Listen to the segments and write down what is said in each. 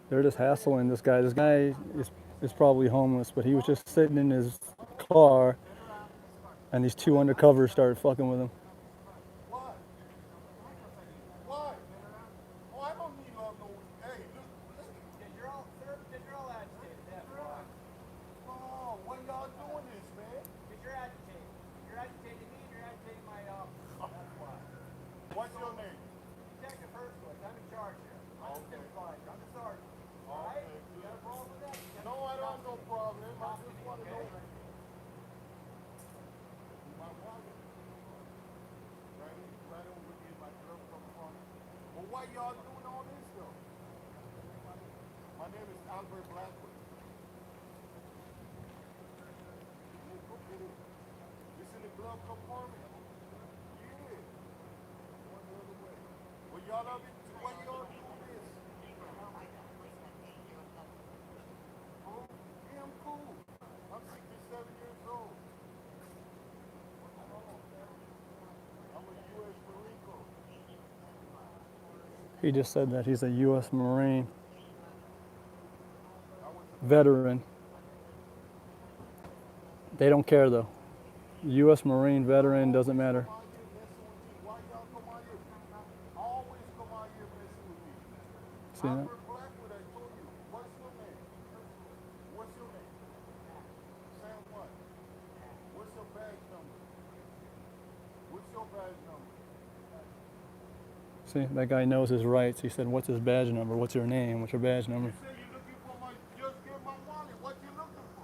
They're just hassling this guy. This guy is probably homeless, but he was just sitting in his car, and these two undercovers started fucking with him. Why? Why? Oh, I don't need no. Hey, look. You're all, sir, because you're all agitated. That's why. Oh, why y'all doing this, man? Because you're agitated. You're agitating me and you're agitating my officer. That's why. What's your name? Detective Hershowitz, I'm in charge here. I'm Okay. supervisor. I'm the sergeant. All right? You got a problem with that? No, I don't have no problem. I just want to know. My wallet. Right over here in my glove compartment. Well, why y'all doing all this, though? My name is Albert Blackwood. Yeah, go get it. It's in the glove compartment. Yeah. One the other way. Well, y'all love it too. Why y'all doing this? Oh, yeah, I'm cool. I'm 67 years old. I'm a U.S. Marine Corps. He just said that he's a U.S. Marine I was a veteran. They don't care though. U.S. Marine veteran doesn't matter. Come out here messing with me. Why y'all come out here? Always come out here messing with me. See that? Albert Blackwood, I told you. What's your name? What's your name? Sam what? What's your badge number? What's your badge number? See, that guy knows his rights. He said, "What's his badge number? What's your name? What's your badge number?" You say you're looking for my, just get my wallet. What you looking for?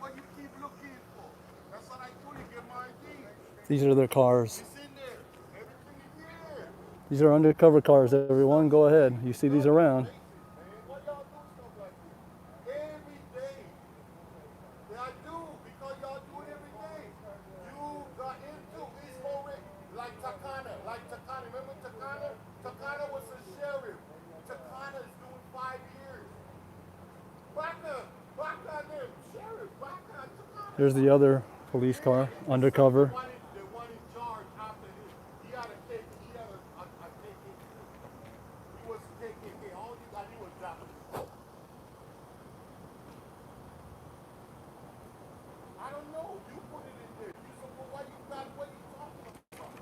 What you keep looking for? That's what I told you, get my ID. These are their cars. It's in there. Everything is here. These are undercover cars, everyone. Go ahead. You see these around. Basic, man. Why y'all do stuff like this? Every day. Yeah, I do, because y'all do it every day. You got into East Morris, like Takana. Remember Takana? Takana was a sheriff. Takana is doing 5 years. Baka them, sheriff, Baka, Takana. Here's the other police car, undercover. The one in charge after this. He had a KKK. He had a KKK. He was KKK. All you got, he was Japanese. I don't know. You put it in there. You said, well, why you got, what you talking about?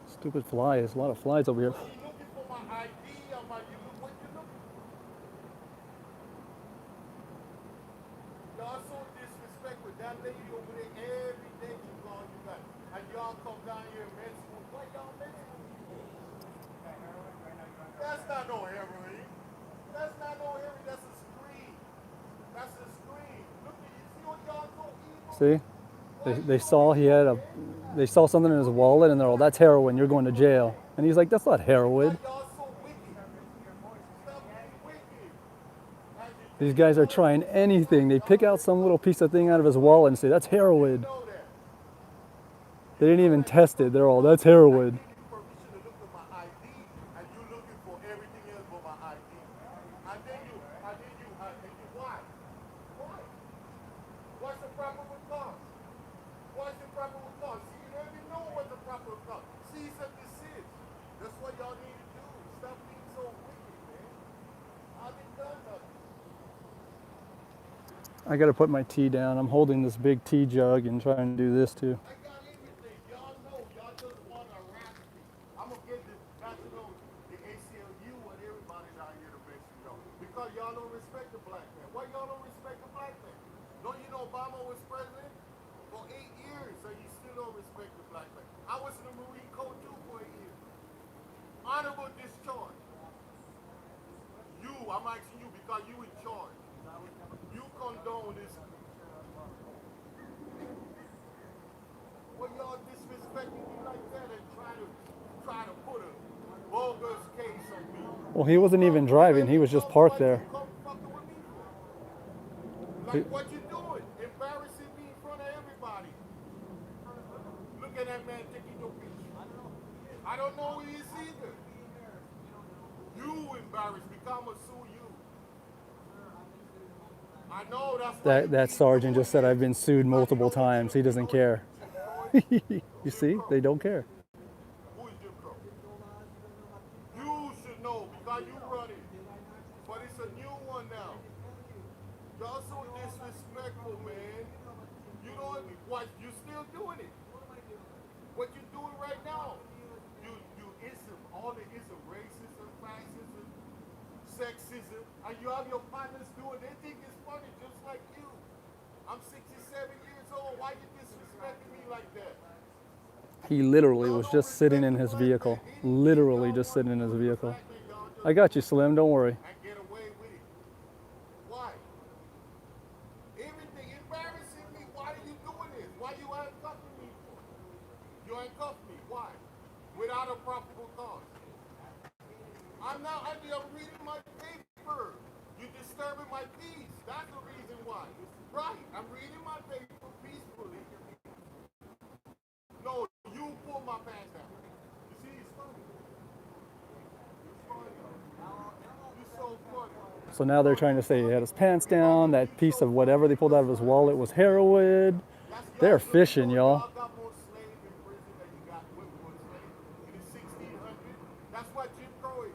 Stupid flies. A lot of flies over here. Well, you looking for my ID or my, you look, what you looking for? Y'all so disrespectful. That lady over there, every day she gone, you got, and y'all come down here and mess with, what y'all messing with me for? That's not no heroin. That's not no heroin. That's a screen. That's a screen. Look at you. See what y'all so evil? See? They saw he had they saw something in his wallet and they're all, "That's heroin, you're going to jail." And he's like, "That's not heroin." Y'all so wicked. Stop being wicked. These guys are trying anything. They pick out some little piece of thing out of his wallet and say, "That's heroin." Know that. They didn't even test it. They're all, "That's heroin." Give me permission to look at my ID, and you looking for everything else but my ID. And then you, why? Why? What's the problem with cars? What's the problem with cars? See, you don't even know what the problem with cars. Cease and desist. That's what y'all need to do. Stop being so wicked, man. I didn't done nothing. I got to put my tea down. I'm holding this big tea jug and trying to do this too. I got everything. Y'all know. Y'all just want to harass me. I'm going to get the national, the ACLU, and everybody down here to make you know. Because y'all don't respect the black man. Why y'all don't respect the black man? Don't you know Obama was president for 8 years, and you still don't respect the black man? I was in the Marine Corps too for 8 years. Honorable discharge. You, I'm asking you because you in charge. You condone this. Well, y'all disrespecting me like that and try to put a bogus case on me. Well, he wasn't even driving. He was just parked there. Come fucking with me for? Like what you doing? Embarrassing me in front of everybody. Look at that man taking your picture. I don't know who he is either. You embarrassed me. I'm gonna sue you. I know that's That sergeant just said, "I've been sued multiple times." He doesn't care. You see? They don't care. Who is Jim Crow? You should know because you run it. But it's a new one on now? Y'all so disrespectful, man. You know what? You still doing it. What you doing right now? You ism. All the ism. Racism, fascism, sexism. And you have your partners doing. They think it's funny just like you. I'm 67 years old. Why you disrespecting me like that? He literally was just sitting in his vehicle. Literally just sitting in his vehicle. I got you, Slim. Don't worry. And get away with it. Why? Everything embarrassing me. Why are you doing this? Why you handcuffing me for? You handcuffed me. Why? Without a probable cause. I'm reading my paper. You're disturbing my peace. That's the reason why. Right. I'm reading my paper peacefully. No, you pull my pants down. You see, it's funny. It's funny. You're so funny. So now they're trying to say he had his pants down. That piece of whatever they pulled out of his wallet was heroin. They're fishing, y'all. Y'all got more slaves in prison than you got Whitwood slaves in the 1600s. That's what Jim Crow is.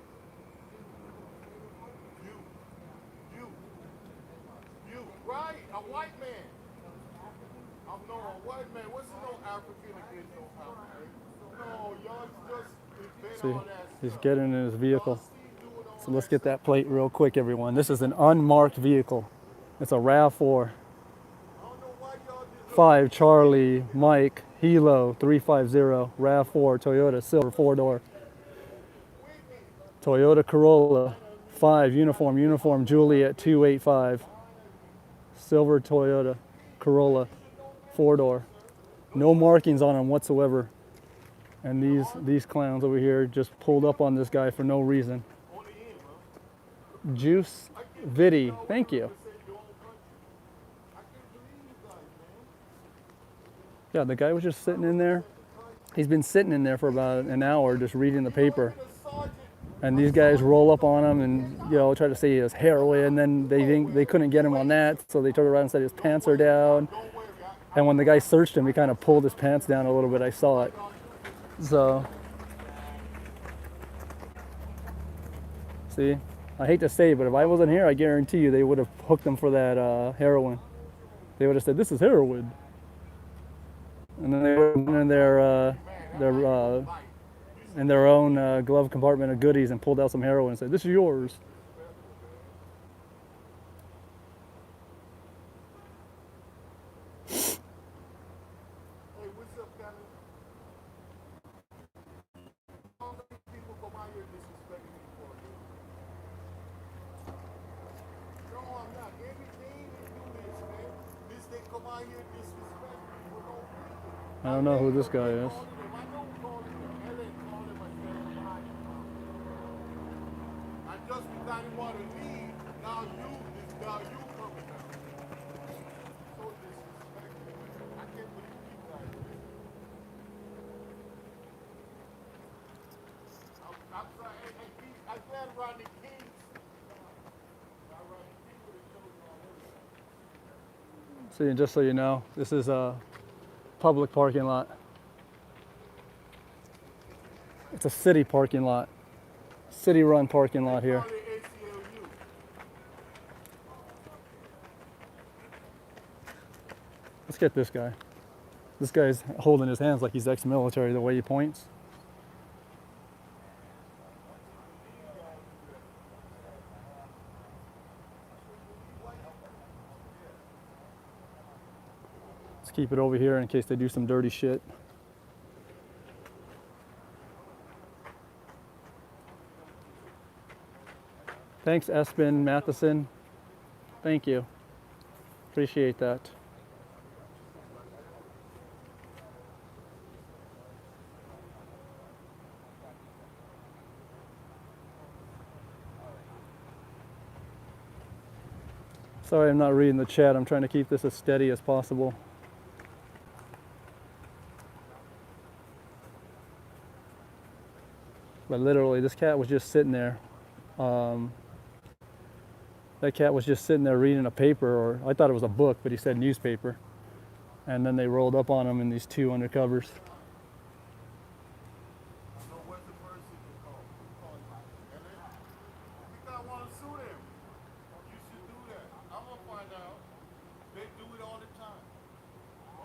You, right? A white man. I'm no a white man. What's no African against no African? No, y'all just invent See, all that he's stuff. getting in his vehicle. Y'all see doing all So let's that get that plate real quick, everyone. This is an unmarked vehicle. It's a RAV4. I don't know why y'all just 5 Charlie Mike Hilo 350 RAV4 Toyota silver 4-door. Toyota Corolla 5 uniform Juliet 285. Silver Toyota Corolla 4-door. No markings on them whatsoever. And these clowns over here just pulled up on this guy for no reason. Juice Viddy, thank you. Yeah, the guy was just sitting in there. He's been sitting in there for about an hour just reading the paper. And these guys roll up on him and try to say he has heroin. And then they couldn't get him on that, so they turned around and said his pants are down. And when the guy searched him, he kind of pulled his pants down a little bit. I saw it. So, see, I hate to say it, but if I wasn't here, I guarantee you they would have hooked him for that heroin. They would have said, "This is heroin." And then they would have went in their own glove compartment of goodies and pulled out some heroin and said, "This is yours." Hey, what's up, Captain? How many people come out here disrespecting me for you? No, I'm not. Every day they do this, man. They come out here disrespecting me for no reason. I don't know who this guy is. I don't call him. Ellen called him. I said, I just because he want to leave, now you coming out. So disrespectful. I can't believe you guys do this. I'm sorry. I'm glad Rodney King. Rodney King would have chosen all this. See, just so you know, this is a public parking lot. It's a city parking lot. City-run parking lot here. Call it ACLU. Let's get this guy. This guy's holding his hands like he's ex-military, the way he points. Let's keep it over here in case they do some dirty shit. Thanks, Espen Matheson. Thank you. Appreciate that. Sorry I'm not reading the chat. I'm trying to keep this as steady as possible. But literally, this cat was just sitting there. That cat was just sitting there reading a paper, or I thought it was a book, but he said newspaper. And then they rolled up on him in these 2 undercovers. So what's the person called? Ellen? You got want to sue them. You gonna find out. They do it all the time.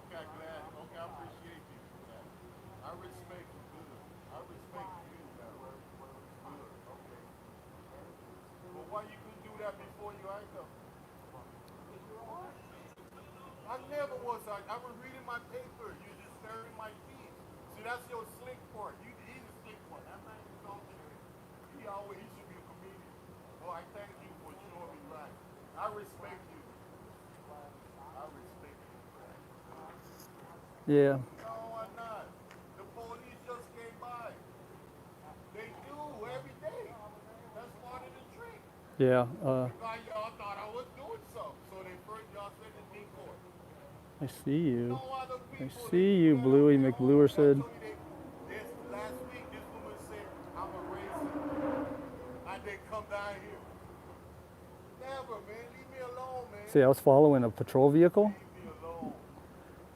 Okay, glad. Okay, I appreciate you for that. I respect you. Good. I respect you. Good. Okay. But why you couldn't do that before you act up? I never was. I was reading my paper. You just staring my feet. See, that's your slick part. He's a slick part. That man is something. He should be a comedian. Oh, I thank you for showing me right. I respect you. I respect you. Yeah. No, I'm not. The police just came by. They do every day. That's part of the trick. Yeah. Because y'all thought I was doing something. So they first y'all said it in court. I see you. No other I people. see you, Bluey McBluer said. Last week, this woman said, I'm a racist. And they come down here. Never, man. Leave me alone, man. See, I was following a patrol vehicle, Leave me alone.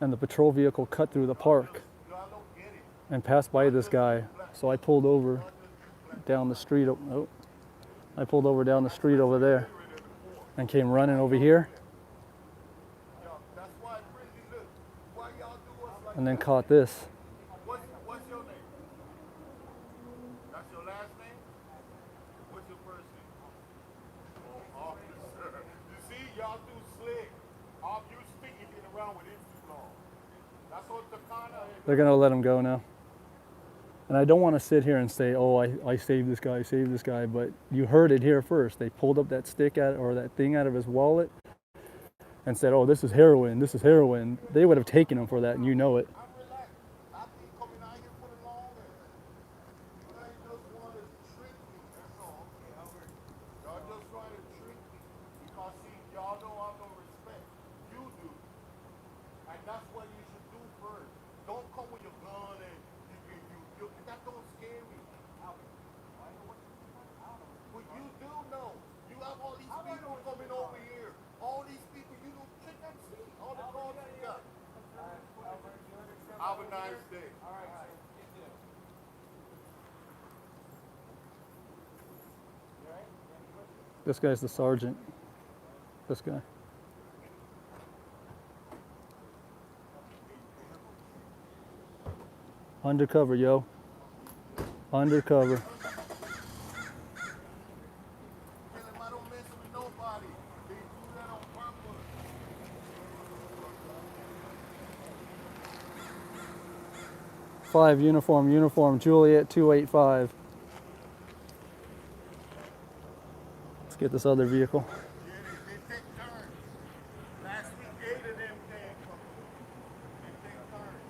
and the patrol vehicle cut through the park I don't get it. and passed by this guy. So I pulled over down the street. Oh, I pulled over down the street over there and came running over here, That's why prison, look. Why y'all do us like and then caught this. What's your name? That's your last name? What's your first name? Oh, officer. You see, y'all do slick. You speak, you've been around with it too long. That's what the kind of. They're gonna let him go now. And I don't want to sit here and say, oh, I saved this guy, but you heard it here first. They pulled up that stick or that thing out of his wallet and said, oh, this is heroin. They would have taken him for that, and you know it. I'm relaxed. I've been coming out here for the longest. You guys just want to trick me. That's all. Y'all just trying to trick me. Because, see, y'all don't have no respect. You do. And that's what you should do first. Don't come with your gun and that don't scare me. But you do know. You have all these people coming over here. All these people, you don't check and see. All the calls you got. Have a nice day. This guy's the sergeant. This guy. Undercover, yo. Undercover. Tell him I don't mess with nobody. They do that on purpose. 5 uniform, Juliet 285. Let's get this other vehicle. Yeah, they take turns. Last week, 8 of them came from. They take turns.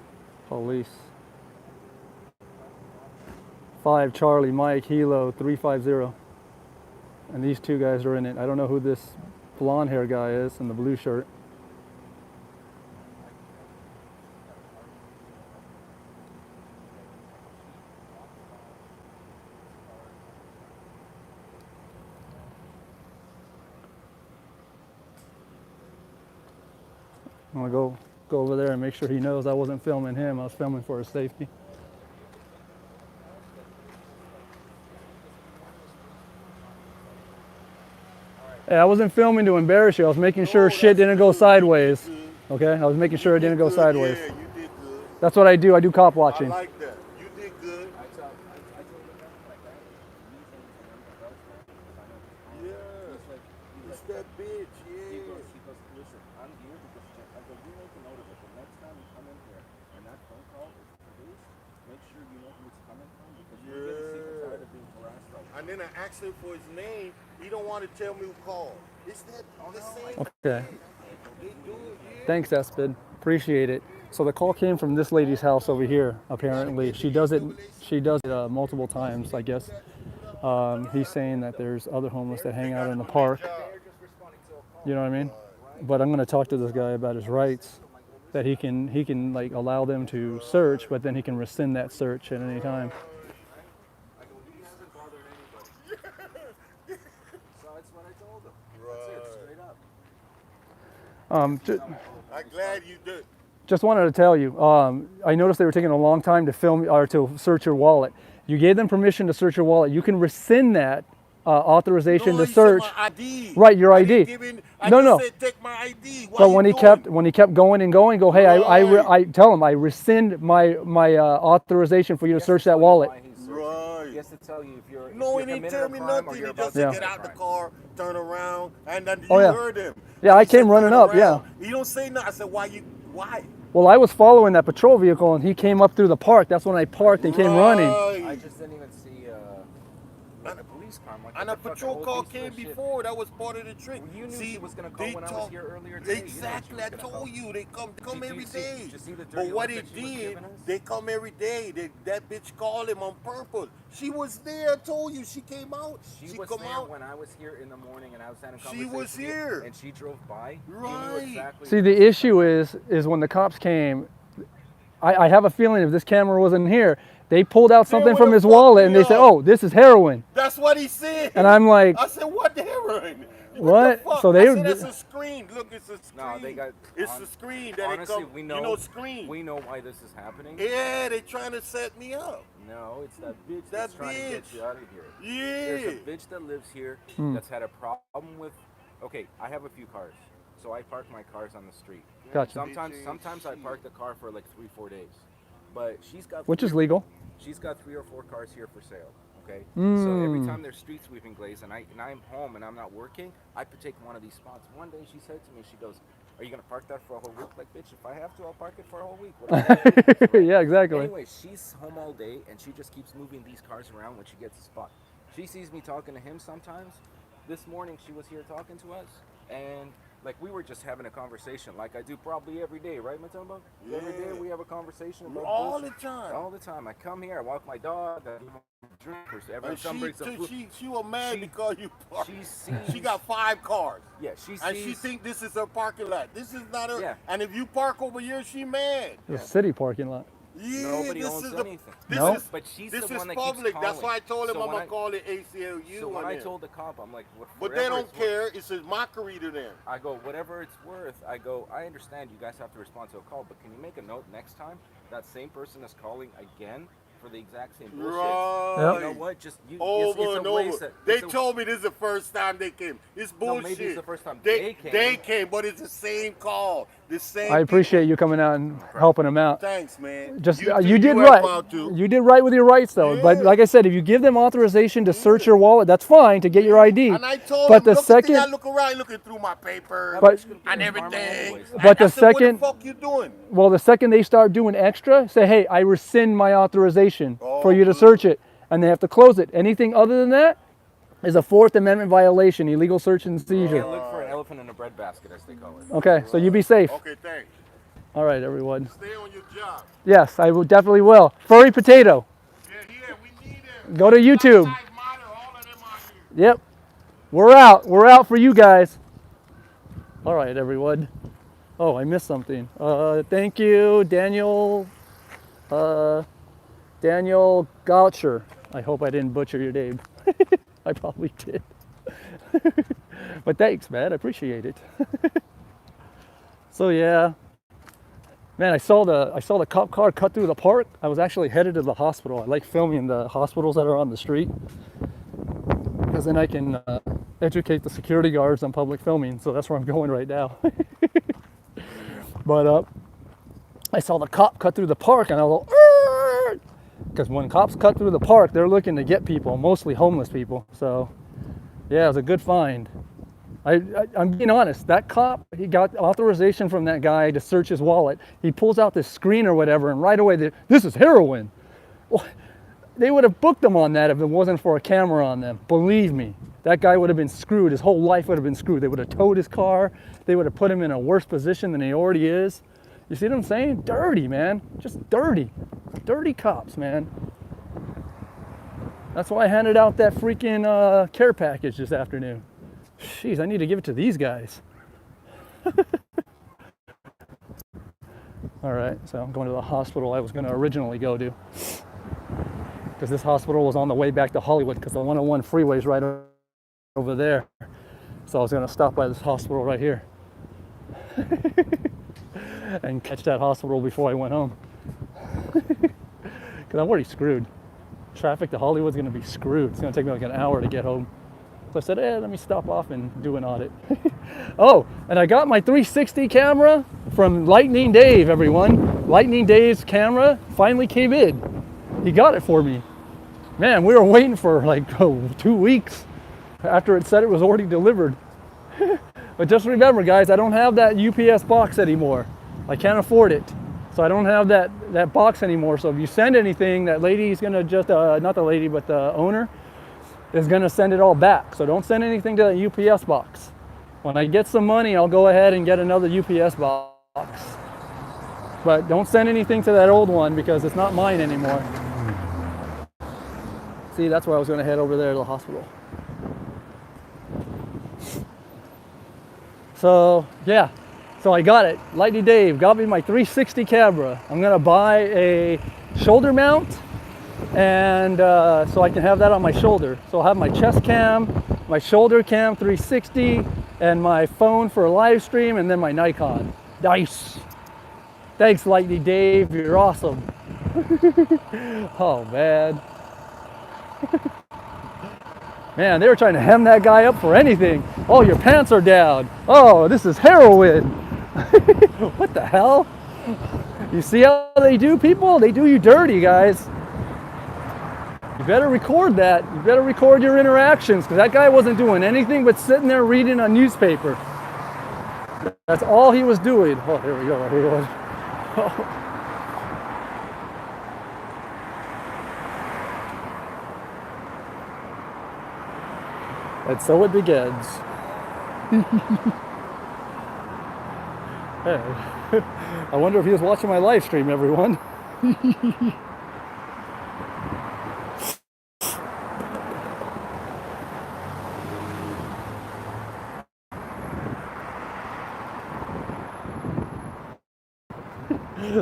Police. 5 Charlie Mike Hilo 350. And these two guys are in it. I don't know who this blonde hair guy is in the blue shirt. I'm gonna go over there and make sure he knows I wasn't filming him. I was filming for his safety. Hey, I wasn't filming to embarrass you. I was making sure shit didn't go sideways. Okay? I was making sure it didn't go sideways. Yeah, you did good. That's what I do. I do cop watching. I like that. You did good. Yeah. It's that bitch, yeah. He goes, listen, I'm here because I go, you make a note of it. The next time you come in here and that phone call is produced, make sure you know who it's coming from because you're getting sick and tired of being harassed right now. And then I asked him for his name. He don't want to tell me who called. Is that the same? Okay. They do it, yeah. Thanks, Espid. Appreciate it. So the call came from this lady's house over here, apparently. She does it multiple times, I guess. He's saying that there's other homeless that hang out in the park. You know what I mean? But I'm going to talk to this guy about his rights, that he can like allow them to search, but then he can rescind that search at any time. I'm glad you did. Just wanted to tell you, I noticed they were taking a long time to film or to search your wallet. You gave them permission to search your wallet. You can rescind that authorization No, to he said search. my ID. Right, your I didn't ID. give in- I No, just no. said take my ID. Why But you when he doing? kept going and going, go, hey, Right. I tell him I rescind my authorization for you to He has search tell that you wallet. why he's searching. Right. He has to tell you if you're No, if he you're didn't committed tell a me crime or nothing. you're He about just to said Yeah. get commit a out the crime. car, turn around, and then Oh, you yeah. heard him. Yeah, And I he said came running turn up, yeah. around. He don't say nothing. I said why? Well, I was following that patrol vehicle and he came up through the park. That's when I parked and came running. I Right. just didn't even see like a police car. I'm like, And what a the fuck, patrol old call piece of came shit. before. That was part of the trick. Well, you knew See, she was gonna call they when I was talk- here earlier today. You knew she Exactly, was I gonna told call. you they come Did you every see- day. did you see the But dirty what look he that she was did, giving us? they come every day. That bitch called him on purpose. She was there. I told you she came out. She was come there out. when I was here in the morning and I was having a She conversation was with you, here. and she drove by. You Right. knew exactly. See, what the was issue going on. is when the cops came, I have a feeling if this camera wasn't here, they pulled out something would from have his fucked wallet me and they said, up. oh, this is heroin. That's what he said. And I'm like, I said, what the heroin? What? The fuck? So they- I said, that's a screen. Look, it's a screen. No, they got. It's a screen that honestly, it come. we know. You know, screen. We know why this is happening. Yeah, they trying to set me up. No, it's that bitch That that's trying to get bitch. you out of here. Yeah. There's a bitch that lives here that's had a problem with. Okay, I have a few cars, so I park my cars on the street. Gotcha. Sometimes I park the car for like 3-4 days, but she's got. which is legal. She's got 3 or 4 cars here for sale. Okay, so every Mm. time there's street sweeping glaze and I'm home and I'm not working, I could take one of these spots. One day she said to me, she goes, "Are you gonna park that for a whole week?" Like, bitch, if I have to, I'll park it for a whole week. What am I gonna do? Right? Yeah, exactly. Anyway, she's home all day and she just keeps moving these cars around when she gets a spot. She sees me talking to him sometimes. This morning she was here talking to us and like we were just having a conversation like I do probably every day, right, Matumbo? Yeah. Every day we have a conversation about All bullshit. the time. All the time. I come here, I walk my dog, I give him a drink, or every And time brings some food. she was mad She- because you parked. she sees- She got 5 cars. Yeah, she And she sees- think this is her parking lot. This is not her. Yeah. And if you park over here, she mad. The city parking lot. Yeah, Nobody this owns is anything. This No? is, But she's this the is one that keeps public. That's calling. why I told him So I'm when gonna call it ACLU. So when on I there. told the cop, I'm like, But they whatever don't it's worth- care. It's a mockery to them. I go, whatever it's worth. I go, I understand you guys have to respond to a call, but can you make a note next time that same person is calling again for the exact same bullshit? Right. You know what? Just you. Over it's and a over. waste of- They it's a- told me this is the first time they came. It's No, bullshit. maybe it's the first time they came. They came, but it's the same call. The same. I appreciate you coming out and helping them out. Thanks, man. Just you, you did help right. out too. You did right with your rights though. But Yeah. like I said, if you give them authorization to search your wallet, that's fine to get your ID. And I told but him, the look, second, I look around, looking through my papers But- and everything. But I the said, what second- the fuck you doing? well, the second they start doing extra, say, hey, I rescind my authorization for you to search it, and they have to close it. Anything other than that is a Fourth Amendment violation, illegal search and You seizure. can't look for an elephant in a breadbasket, as they call it. Okay, so you be safe. Okay, thanks. All right, everyone. Stay on your job. Yes, I will definitely will. Furry Potato. Yeah, we need him. Go to YouTube. Black Lives Matter, all of them out here. Yep. We're out. We're out for you guys. All right, everyone. Oh, I missed something. Thank you, Daniel. Daniel Goucher. I hope I didn't butcher your name. I probably did. But thanks, man. I appreciate it. So yeah, man, I saw the cop car cut through the park. I was actually headed to the hospital. I like filming the hospitals that are on the street because then I can educate the security guards on public filming. So that's where I'm going right now. But I saw the cop cut through the park, and I was like, because when cops cut through the park, they're looking to get people, mostly homeless people. So yeah, it was a good find. I'm being honest, that cop, he got authorization from that guy to search his wallet. He pulls out this screen or whatever, and right away, this is heroin. Well, they would have booked him on that if it wasn't for a camera on them. Believe me, that guy would have been screwed. His whole life would have been screwed. They would have towed his car. They would have put him in a worse position than he already is. You see what I'm saying? Dirty, man. Just dirty. Dirty cops, man. That's why I handed out that freaking care package this afternoon. Jeez, I need to give it to these guys. All right, so I'm going to the hospital I was going to originally go to. Because this hospital was on the way back to Hollywood because the 101 freeway is right over there. So I was going to stop by this hospital right here. And catch that hospital before I went home. Because I'm already screwed. Traffic to Hollywood's going to be screwed. It's going to take me like an hour to get home. So I said, let me stop off and do an audit. Oh, and I got my 360 camera from Lightning Dave, everyone. Lightning Dave's camera finally came in. He got it for me. Man, we were waiting for like 2 weeks after it said it was already delivered. But just remember, guys, I don't have that UPS box anymore. I can't afford it. So I don't have that box anymore. So if you send anything, that lady's gonna just, not the lady, but the owner is gonna send it all back. So don't send anything to the UPS box. When I get some money, I'll go ahead and get another UPS box. But don't send anything to that old one because it's not mine anymore. See, that's why I was gonna head over there to the hospital. So yeah, so I got it. Lightning Dave got me my 360 camera. I'm gonna buy a shoulder mount, and so I can have that on my shoulder. So I'll have my chest cam, my shoulder cam 360, and my phone for a live stream, and then my Nikon. Nice. Thanks, Lightning Dave. You're awesome. Oh man. Man, they were trying to hem that guy up for anything. Oh, your pants are down. Oh, this is heroin. What the hell? You see how they do people? They do you dirty, guys. You better record that. You better record your interactions, because that guy wasn't doing anything but sitting there reading a newspaper. That's all he was doing. Oh, there we go. Here we go. Oh. And so it begins. Hey, I wonder if he was watching my live stream, everyone.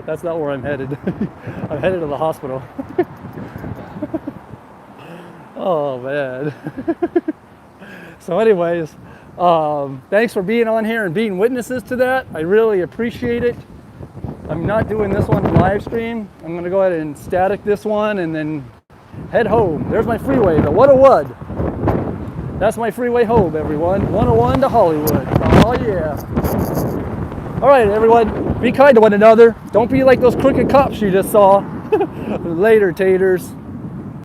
That's not where I'm headed. I'm headed to the hospital. Oh, man. So anyways, thanks for being on here and being witnesses to that. I really appreciate it. I'm not doing this one live stream. I'm going to go ahead and static this one and then head home. There's my freeway, the 101. That's my freeway home, everyone. 101 to Hollywood. Oh, yeah. All right, everyone. Be kind to one another. Don't be like those crooked cops you just saw. Later, taters.